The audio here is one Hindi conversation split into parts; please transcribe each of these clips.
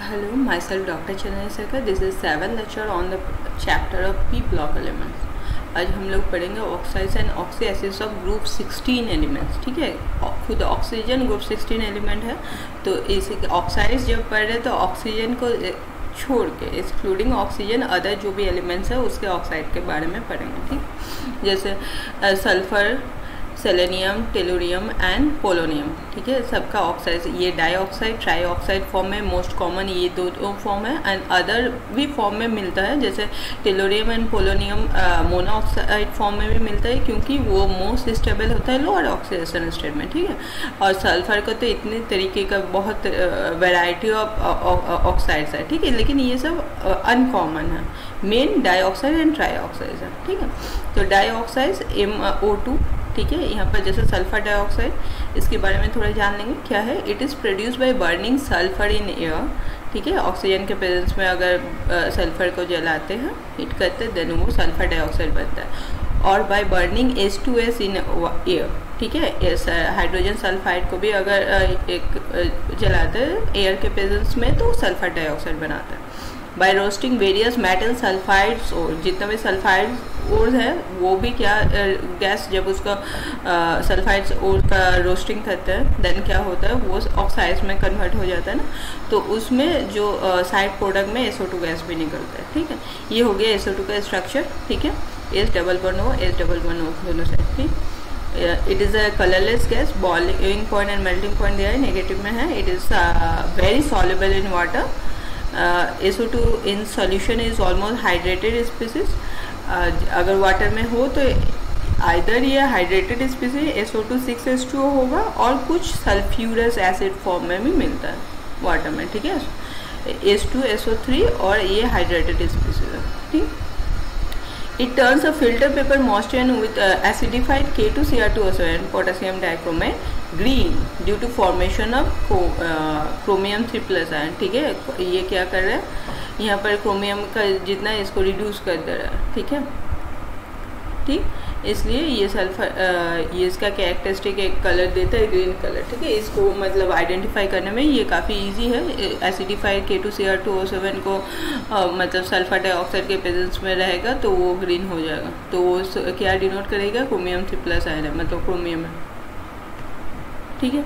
Hello, myself Dr. Chinay Sarkar. This is 7th lecture on the chapter of p block elements. आज हम लोग पढ़ेंगे oxides and oxy acids of group 16 elements. ठीक है, खुद ऑक्सीजन ग्रुप 16 एलिमेंट है. तो इसी ऑक्साइड्स जब पढ़ रहे तो ऑक्सीजन को छोड़ के एक्सक्लूडिंग ऑक्सीजन अदर जो भी एलिमेंट्स है उसके ऑक्साइड के बारे में पढ़ेंगे. ठीक, जैसे sulphur, selenium, tellurium and polonium. ठीक है, सबका ऑक्साइड ये डाइऑक्साइड ट्राइऑक्साइड फॉर्म में मोस्ट कॉमन ये दो फॉर्म है एंड अदर भी फॉर्म में मिलता है. जैसे tellurium and polonium monoxide form में भी मिलता है क्योंकि वो मोस्ट स्टेबल होता है लोअर ऑक्सीडेशन स्टेट में. ठीक है, और सल्फर का तो इतने तरीके का बहुत वैरायटी ऑफ ऑक्साइड्स है. ठीक है, लेकिन ये सब अनकॉमन है. मेन डाइऑक्साइड एंड ट्राइऑक्साइड है. ठीक है, तो डाइऑक्साइड MO2. ठीक है, यहाँ पर जैसे सल्फर डाइऑक्साइड इसके बारे में थोड़ा जान लेंगे क्या है. It is produce by burning sulphur in air. ठीक है, ऑक्सीजन के प्रेजेंस में अगर सल्फर को जलाते हैं हीट करते हैं देन वो सल्फर डाइऑक्साइड बनता है. और by burning H2S in air. ठीक है, हाइड्रोजन सल्फाइड को भी अगर एक जलाते हैं एयर के प्रेजेंस में तो सल्फर डाइऑक्साइड बनाता है. By roasting various metal sulphides और जितना भी सल्फाइड और है वो भी क्या गैस जब उसका सल्फाइड्स और का रोस्टिंग करते हैं देन क्या होता है वो ऑक्साइड्स में कन्वर्ट हो जाता है ना. तो उसमें जो साइड प्रोडक्ट में SO2 गैस भी निकलता है. ठीक है, ये हो गया SO2 का स्ट्रक्चर. ठीक है, H double bond O H double bond O दोनों साइड. ठीक, it is a colourless gas. Boiling point and melting point दिया है नेगेटिव में है. It is very soluble in water. SO2 in solution is almost hydrated species. अगर वाटर में हो तो आइदर ये हाइड्रेटेड स्पीसीज SO2 6H2O होगा और कुछ सल्फ्यूरस एसिड फॉर्म में भी मिलता है वाटर में. ठीक है, H2SO3 और ये हाइड्रेटेड स्पीसीज है. ठीक, it turns a filter paper moisturized with acidified K2Cr2SO and potassium dichromate green due to formation of chromium 3+ ion. ठीक है, ये क्या कर रहा है यहाँ पर क्रोमियम का जितना इसको रिड्यूस कर दे रहा है. ठीक है, ठीक, इसलिए ये सल्फर ये इसका कैरेक्टरिस्टिक एक कलर देता है ग्रीन कलर. ठीक है, इसको मतलब आइडेंटिफाई करने में ये काफ़ी इजी है. एसिडिफाइड K2Cr2O7 को मतलब सल्फर डाइऑक्साइड के प्रेजेंस में रहेगा तो वो ग्रीन हो जाएगा. तो वो क्या डिनोट करेगा क्रोमियम 3+ आयन है मतलब क्रोमियम है. ठीक है,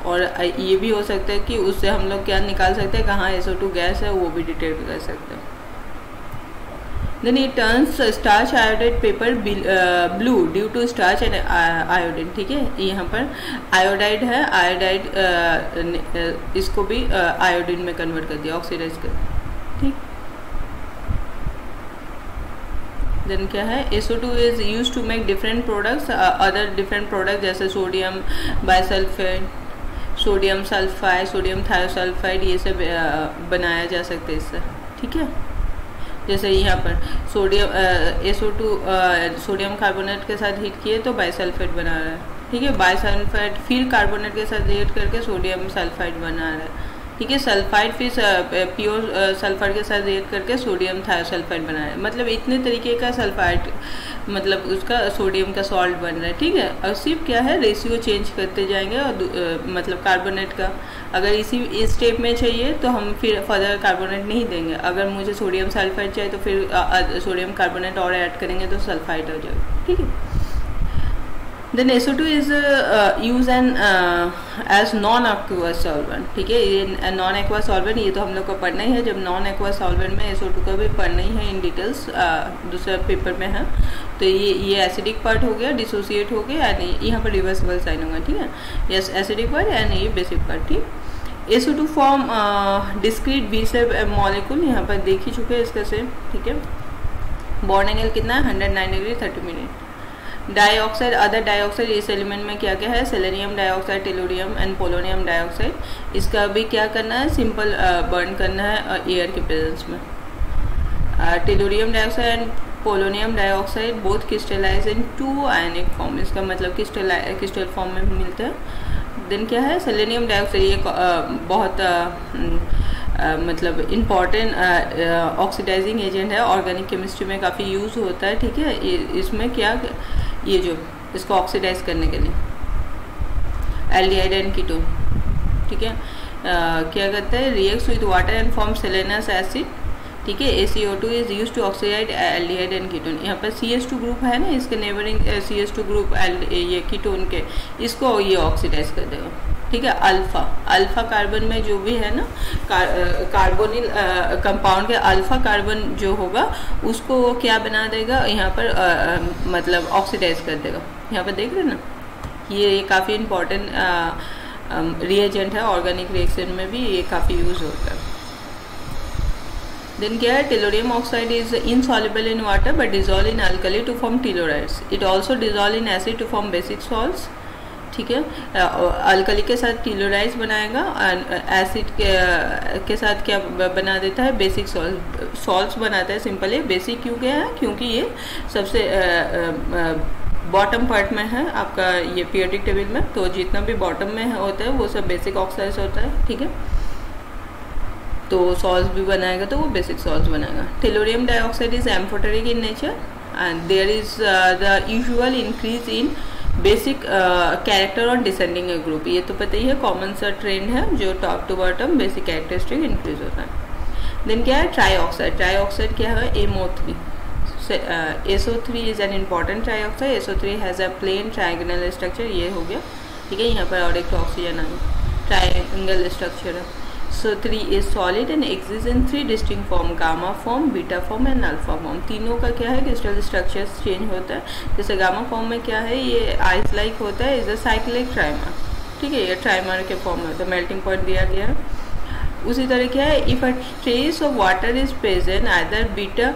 और ये भी हो सकता है कि उससे हम लोग क्या निकाल सकते हैं कहाँ SO2 गैस है वो भी डिटेक्ट कर सकते हैं. Then it turns starch iodide paper blue due to starch and iodine. ठीक है, यहाँ पर आयोडाइड है. आयोडाइड इसको भी आयोडीन में कन्वर्ट कर दिया, ऑक्सीडाइज कर. ठीक, देन क्या है SO2 is use to make different products other different product जैसे sodium bisulphate, sodium sulphide, sodium thiosulphide ये सब बनाया जा सकता है इससे. ठीक है, जैसे यहाँ पर सोडियम SO2 सोडियम कार्बोनेट के साथ हीट किए तो बाइसल्फेट बना रहा है. ठीक है, बाइसल्फेट फिर कार्बोनेट के साथ हीट करके सोडियम सल्फाइड बना रहा है. ठीक है, सल्फाइड फिर प्योर सल्फर के साथ रिएक्ट करके सोडियम थायोसल्फाइड बना रहा है. मतलब इतने तरीके का सल्फाइड मतलब उसका सोडियम का सॉल्ट बन रहा है. ठीक है, और सिर्फ क्या है रेशियो चेंज करते जाएंगे और मतलब कार्बोनेट का अगर इस स्टेप में चाहिए तो हम फिर फर्दर कार्बोनेट नहीं देंगे. अगर मुझे सोडियम सल्फाइड चाहिए तो फिर सोडियम कार्बोनेट और ऐड करेंगे तो सल्फाइड हो जाएगा. ठीक है, then SO2 is use an as non aqueous solvent. ठीक है, ये नॉन एक्वस सॉल्वेंट ये तो हम लोग को पढ़ना ही है. जब नॉन एक्वस सॉल्वेंट में SO2 का भी पढ़ना ही है इन डिटेल्स दूसरे पेपर में है. तो ये एसिडिक पार्ट हो गया, डिसोसिएट हो गया एंड यहाँ पर रिवर्सिबल साइन होगा. ठीक है, यस एसिडिक पार्ट एंड ये बेसिक पार्ट. ठीक, SO2 फॉर्म डिस्क्रीट B से मॉलिक्यूल यहाँ पर देख ही चुके हैं इसका से. ठीक है, बॉन्ड एंगल कितना है 109 degree 30 minute. Dioxide other dioxide इस एलिमेंट में क्या क्या है selenium dioxide, tellurium and polonium dioxide. इसका भी क्या करना है सिंपल बर्न करना है एयर के प्रेजेंस में. Tellurium dioxide and polonium dioxide both crystallise in 2 ionic form. इसका मतलब क्रिस्टल फॉर्म में मिलता है. देन क्या है सेलेनियम डाइऑक्साइड ये बहुत मतलब इम्पॉर्टेंट ऑक्सीडाइजिंग एजेंट है. ऑर्गेनिक केमिस्ट्री में काफ़ी यूज़ होता है. ठीक है, इसमें क्या ये जो इसको ऑक्सीडाइज करने के लिए एल्डिहाइड एंड कीटोन. ठीक है, क्या करता है, reacts with water and form selenious acid, ठीक है। ACO2 is use to oxidise aldehyde and ketone. यहाँ पर CH2 ग्रुप है ना, इसके नेबरिंग CH2 ग्रुप ये कीटोन के, इसको ये ऑक्सीडाइज कर देगा, ठीक है। अल्फा कार्बन में जो भी है ना कार्बोनिल कंपाउंड के अल्फा कार्बन जो होगा उसको क्या बना देगा यहाँ पर मतलब ऑक्सीडाइज कर देगा। यहाँ पर देख रहे हैं ना, ये काफ़ी इम्पोर्टेंट रिएजेंट है, ऑर्गेनिक रिएक्शन में भी ये काफ़ी यूज होता है। देन क्या है, tellurium oxide is insoluble in water but dissolve in alkali to form tellurides. It also dissolve in acid to form basic salts, ठीक है। अल्कली के साथ टेलोराइड्स बनाएगा, एसिड के साथ क्या बना देता है, बेसिक सॉल्ट्स बनाता है। सिंपली बेसिक क्यों क्या है, क्योंकि ये सबसे बॉटम पार्ट में है आपका ये पीरियोडिक टेबल में, तो जितना भी बॉटम में होता है वो सब बेसिक ऑक्साइड्स होता है, ठीक है। तो सॉल्ट्स भी बनाएगा तो वो बेसिक सॉल्ट्स बनाएगा। Tellurium dioxide is amphoteric in nature and there is the usual increase in basic character on descending a group. ये तो पता ही है, कॉमन सा ट्रेंड है जो top to bottom basic characteristic increase होता है। देन क्या है, ट्राईऑक्साइड। ट्राईऑक्साइड क्या है, MO3। SO3 is an important trioxide. SO3 has a plane triangular structure, ये हो गया, ठीक है। यहाँ पर और एक ऑक्सीजन आ गया, ट्रायंगल स्ट्रक्चर है। SO3 is solid and exists in 3 distinct form, gamma form, beta form and alpha form. तीनों का क्या है, क्रिस्टल स्ट्रक्चर्स चेंज होता है। जैसे गामा फॉर्म में क्या है, ये आइस लाइक होता है, इज अ साइक्लिक ट्राइमर, ठीक है, ये ट्राइमर के फॉर्म में होता है, मेल्टिंग पॉइंट दिया गया है। उसी तरह क्या है, if a trace of water is present either beta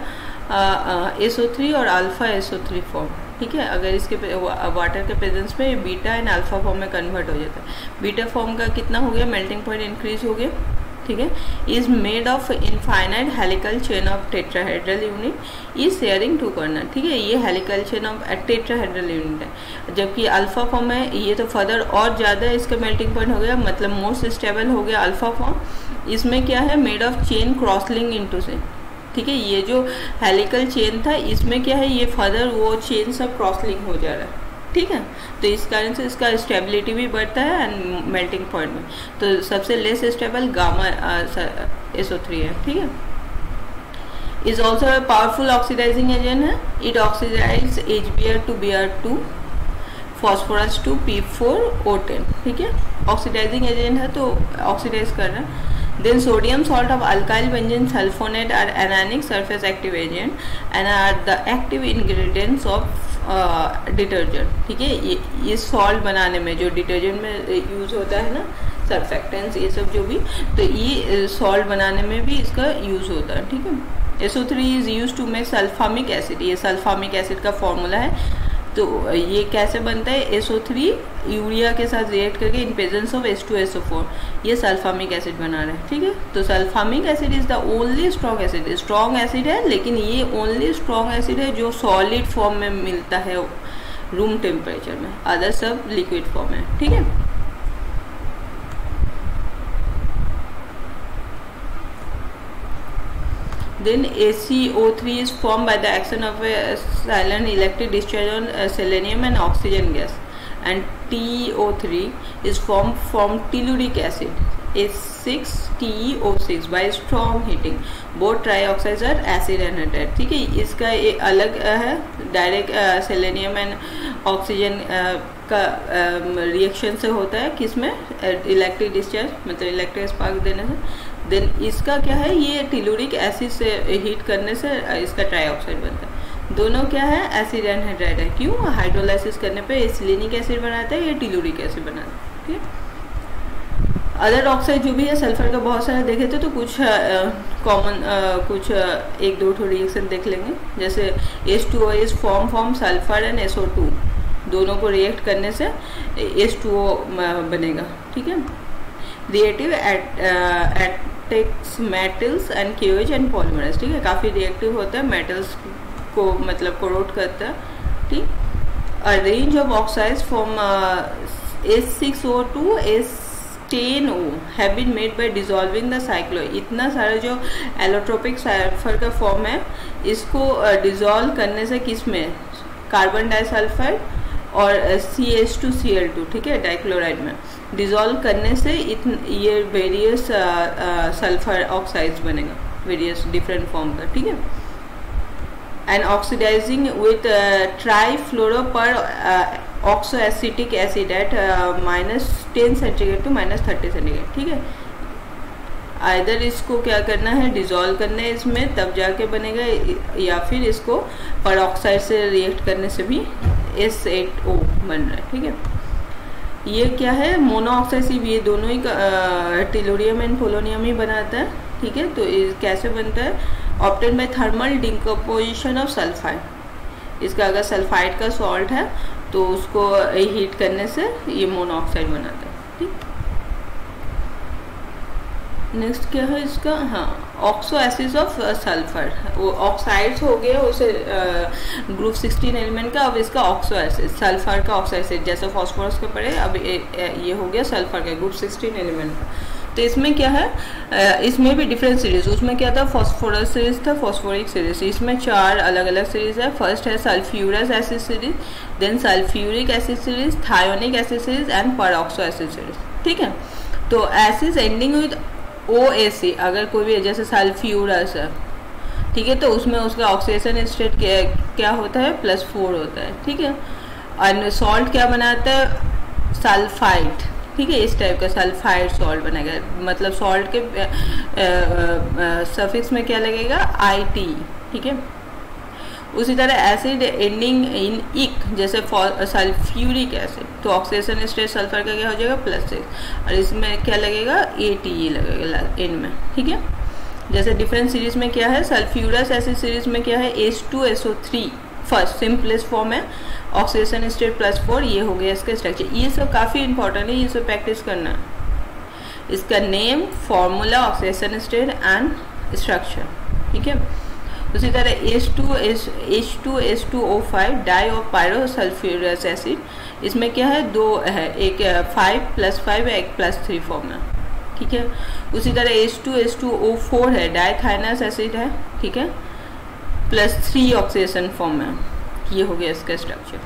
SO3 और अल्फा SO3 फॉर्म, ठीक है। अगर इसके वाटर के प्रेजेंस में बीटा एंड अल्फा फॉर्म में कन्वर्ट हो जाता है। बीटा फॉर्म का कितना हो गया, मेल्टिंग पॉइंट इंक्रीज हो गया, ठीक है। Is made of infinite helical chain of tetrahedral unit is sharing 2 corner, ठीक है। ये helical chain of tetrahedral unit है, जबकि अल्फा फॉर्म है ये तो फर्दर और ज़्यादा इसका मेल्टिंग पॉइंट हो गया, मतलब मोस्ट स्टेबल हो गया अल्फा फॉर्म। इसमें क्या है, made of chain cross link into से, ठीक है। ये जो हेलिकल चेन था इसमें क्या है, ये फर्दर वो चेन सब क्रॉस लिंक हो जा रहा है, ठीक है। तो इस कारण से इसका स्टेबिलिटी भी बढ़ता है एंड मेल्टिंग पॉइंट में। तो सबसे लेस स्टेबल गामा SO3 है, ठीक है। Is also a powerful oxidising agent है। It oxidise HBr to Br2, phosphorus to P4O10, ठीक है। ऑक्सीडाइजिंग एजेंट है तो ऑक्सीडाइज कर रहा है। Then sodium salt of alkyl benzene sulfonate are anionic surface active agent and are the active ingredients of detergent, ठीक है। ये सॉल्ट बनाने में जो डिटर्जेंट में यूज होता है ना, सर्फेक्टेंट्स ये सब जो भी, तो ये सॉल्ट बनाने में भी इसका यूज होता है, ठीक है। SO3 is use to make sulphamic acid. ये सल्फामिक एसिड का फॉर्मूला है। तो ये कैसे बनता है, SO3 यूरिया के साथ रिएक्ट करके इन प्रेजेंस ऑफ H2SO4 ये सल्फामिक एसिड बना रहा है, ठीक है। तो sulphamic acid is the only strong acid. Strong acid है लेकिन ये ओनली स्ट्रॉन्ग एसिड है जो सॉलिड फॉर्म में मिलता है रूम टेम्परेचर में, अदर सब लिक्विड फॉर्म है, ठीक है। Then ACO3 is formed by the action of a silent electric discharge on selenium and oxygen gas, and TO3 is formed from telluric acid H6TeO6 by strong heating. Both trioxides are acid anhydride, ठीक है। इसका एक अलग है, डायरेक्ट सेलेनियम एंड ऑक्सीजन का रिएक्शन से होता है, किसमें, इलेक्ट्रिक डिस्चार्ज मतलब इलेक्ट्रिक स्पार्क देने से। देन इसका क्या है, ये टेलुरिक एसिड से हीट करने से इसका ट्राईऑक्साइड बनता है। दोनों क्या है, एसिड एनहाइड्राइड है। क्यों, हाइड्रोलाइसिस करने पे सिलिनिक एसिड बनाता है, ये टेलुरिक एसिड बनाता है, ठीक है। अदर ऑक्साइड जो भी है सल्फर का बहुत सारा देखे थे, तो कुछ कॉमन कुछ 1-2 रिएक्शन देख लेंगे। जैसे H2O is from sulphur and SO2, दोनों को रिएक्ट करने से H2O बनेगा, ठीक है। Reactive attacks metals and KOH and polymerase, ठीक है। काफ़ी रिएक्टिव होता है, मेटल्स को मतलब कोरोट करता है, ठीक। A range of oxides from H6O to H10O have been made by dissolving the cyclo. इतना सारा जो एलोट्रोपिक सल्फर का फॉर्म है, इसको डिजॉल्व करने से किस में, कार्बन डाइसल्फाइड और CH2Cl2, ठीक है, डाइक्लोराइड में। डिज़ोल्व करने से ये वेरियस सल्फर ऑक्साइड्स बनेगा, वेरियस डिफरेंट फॉर्म का, ठीक है। And oxidising with trifluoro per oxoacetic acid at -10 centigrade to -30 centigrade, ठीक है। आइदर इसको क्या करना है, डिज़ोल्व करना है इसमें, तब जाके बनेगा, या फिर इसको परऑक्साइड से रिएक्ट करने से भी S8O बन रहा है, ठीक है। ये क्या है, मोनोऑक्साइड, ये दोनों ही टेलोरियम एंड पोलोनियम ही बनाता है, ठीक है। तो ये कैसे बनता है, obtain by thermal decomposition of sulphide. इसका अगर सल्फाइड का सॉल्ट है तो उसको हीट करने से ये मोनोऑक्साइड बनाता है, ठीक। नेक्स्ट क्या है इसका, हाँ, ऑक्सो एसिड्स ऑफ सल्फर, वो ऑक्साइड्स हो गया उसे ग्रुप 16 एलिमेंट का। अब इसका ऑक्सो एसिड, सल्फर का ऑक्सो एसिड, जैसे फास्फोरस का पड़े, अब ये हो गया सल्फर का ग्रुप 16 एलिमेंट का। तो इसमें क्या है, इसमें भी डिफरेंट सीरीज, उसमें क्या था, फॉस्फोरस सीरीज था, फॉस्फोरिक सीरीज, इसमें 4 अलग अलग सीरीज है। फर्स्ट है sulphurous acid series, then sulphuric acid series, thionic acid series and peroxo acid series, ठीक है। तो एसिड एंडिंग विद OAC, अगर कोई भी जैसे सल्फ्यूरस है, ठीक है, तो उसमें उसका ऑक्सीडेशन स्टेट क्या होता है, +4 होता है, ठीक है। और सॉल्ट क्या बनाता है, सल्फाइड, ठीक है, इस टाइप का सल्फाइड सॉल्ट बनेगा, मतलब सॉल्ट के सफिक्स में क्या लगेगा, IT, ठीक है। उसी तरह एसिड एंडिंग इन इक, जैसे सल्फ्यूरिक एसिड, तो ऑक्सीडेशन स्टेट सल्फर का क्या हो जाएगा, +6, और इसमें क्या लगेगा, ATE लगेगा इन में, ठीक है। जैसे डिफरेंट सीरीज में क्या है, सल्फ्यूरस एसिड सीरीज में क्या है, H2SO3 फर्स्ट सिंपलेस्ट फॉर्म है, ऑक्सीडेशन स्टेट +4, ये हो गया इसका स्ट्रक्चर। ये सब काफ़ी इंपॉर्टेंट है, ये सब प्रैक्टिस करना है। इसका name, formula, oxidation state and structure, ठीक है। उसी तरह H2SO5 डाई ऑफ पायरोसल्फ्यूरस एसिड, इसमें क्या है, 2 है, एक 5+5 है, एक +3 फॉर्म है, ठीक है। उसी तरह H2SO4 है, डाईथाइनस एसिड है, ठीक है, +3 ऑक्सीडेशन फॉर्म है। ये हो गया इसका स्ट्रक्चर।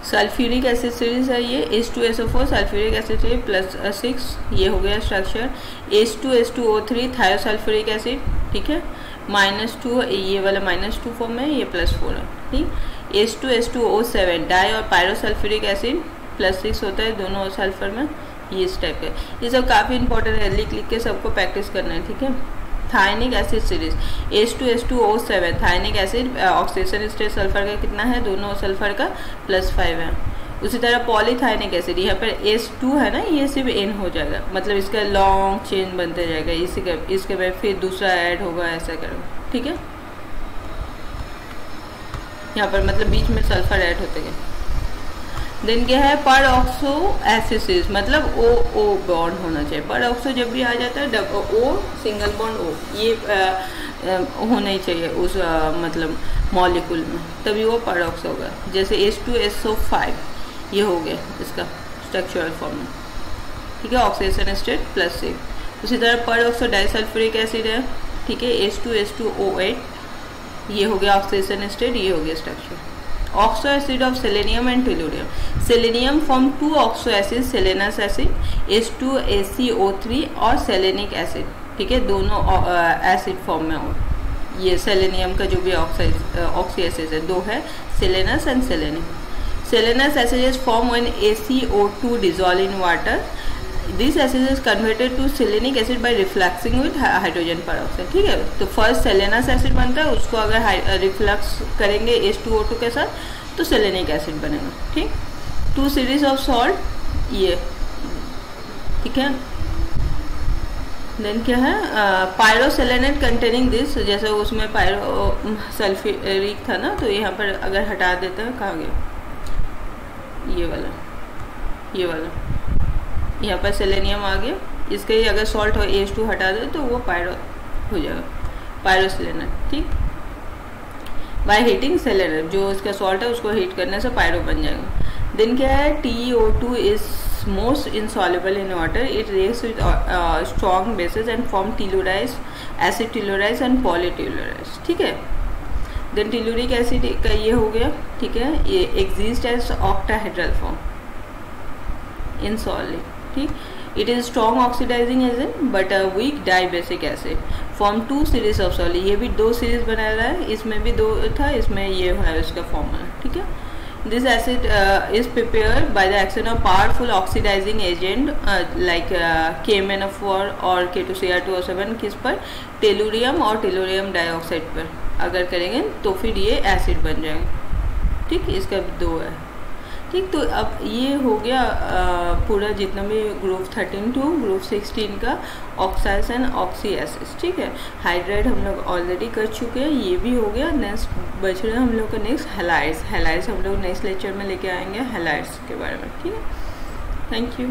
सल्फ्यूरिक एसिड सीरीज है ये, H2SO4 सल्फ्यूरिक एसिड सीरीज +6, ये हो गया स्ट्रक्चर। H2SO3 थायोसल्फ्यूरिक एसिड, ठीक है, -2, ये वाला -2 फॉर्म है, ये +4 है, ठीक। H2SO7 डाई और पायरोसल्फ्यूरिक एसिड +6 होता है दोनों सल्फर में, ये इस टाइप का। ये सब काफ़ी इंपॉर्टेंट है, लिख के सबको प्रैक्टिस करना है, ठीक है। Thionic acid series, H2SO7 thionic acid, oxidation state sulphur का कितना है, दोनों सल्फर का +5 है। उसी तरह पॉलीथायनिक एसिड, यहाँ पर H2 है ना, ये सिर्फ N हो जाएगा, मतलब इसका लॉन्ग चेन बनते जाएगा, इसके बाद फिर दूसरा ऐड होगा, ऐसा करो, ठीक है। यहाँ पर मतलब बीच में सल्फर ऐड होते गए। देन क्या है, पर ऑक्सो एसिड, मतलब O बॉन्ड होना चाहिए। पर ऑक्सो जब भी आ जाता है O सिंगल बॉन्ड O, ये होना ही चाहिए उस मतलब मॉलिक्यूल में, तभी वो पर ऑक्सो होगा। जैसे H2SO5 ये हो गया इसका स्ट्रक्चरल फॉर्म, ठीक है, ऑक्सीडेशन स्टेट +6। उसी तरह पर ऑक्सो डाइसल्फ्यूरिक एसिड है, ठीक है, H2SO8, ये हो गया ऑक्सीडेशन स्टेट, ये हो गया structure. Oxo acid of selenium and tellurium, selenium form 2 oxo acid, selenous acid, H2ACO3 और सेलेनिक एसिड, ठीक है, दोनों एसिड फॉर्म में हो। ये सेलेनियम का जो भी ऑक्सी एसिड है, 2 है, selenous and selenic. Selenous acid is form when ACO2 dissolve in water. This acid is converted to selenic acid by refluxing with hydrogen peroxide, ठीक है। तो फर्स्ट सेलेनस एसिड बनता है, उसको अगर रिफ्लक्स करेंगे H2O2 के साथ तो सेलेनिक एसिड बनेगा, ठीक। 2 सीरीज ऑफ सॉल्ट, ये ठीक है। देन क्या है, पायरोसेलेनेट कंटेनिंग दिस, जैसे उसमें पायरो सल्फ्यूरिक था ना, तो यहाँ पर अगर हटा देता है, कहाँ गया, ये वाला यहाँ पर सेलेनियम आ गया, इसके ही अगर सॉल्ट हो H2 हटा दे तो वो पायरो हो जाएगा, पायरोसेलेनेट, ठीक। बाय हीटिंग सेलेनियम, जो इसका सॉल्ट है उसको हीट करने से पायरो बन जाएगा। देन क्या है, TiO2 is most insoluble in water. It reacts with strong bases and form telluride, acid telluride and polytelluride, ठीक है। देन टेलुरिक एसिड का ये हो गया, ठीक है, ये exist as octahedral form in solid, ठीक। It is strong oxidising agent but a weak dibasic acid, form 2 series of solid, ये भी 2 सीरीज बना रहा है, इसमें भी 2 था, इसमें ये है इसका फॉर्मूला, ठीक है। This acid is prepared by the action of powerful oxidising agent like KMnO4 और K2Cr2O7, किस पर, टेलुरियम और टेलुरियम डाइऑक्साइड पर अगर करेंगे तो फिर ये एसिड बन जाएंगे, ठीक। इसका 2 है, ठीक। तो अब ये हो गया पूरा जितना भी ग्रुप 13 टू ग्रुप 16 का ऑक्साइड्स एंड ऑक्सी एसिड्स, ठीक है। हाइड्राइड हम लोग ऑलरेडी कर चुके हैं, ये भी हो गया। नेक्स्ट बच रहा है हम लोग का नेक्स्ट हैलाइड्स। हैलाइड्स हम लोग नेक्स्ट लेक्चर में लेके आएंगे हैलाइड्स के बारे में, ठीक है। Thank you.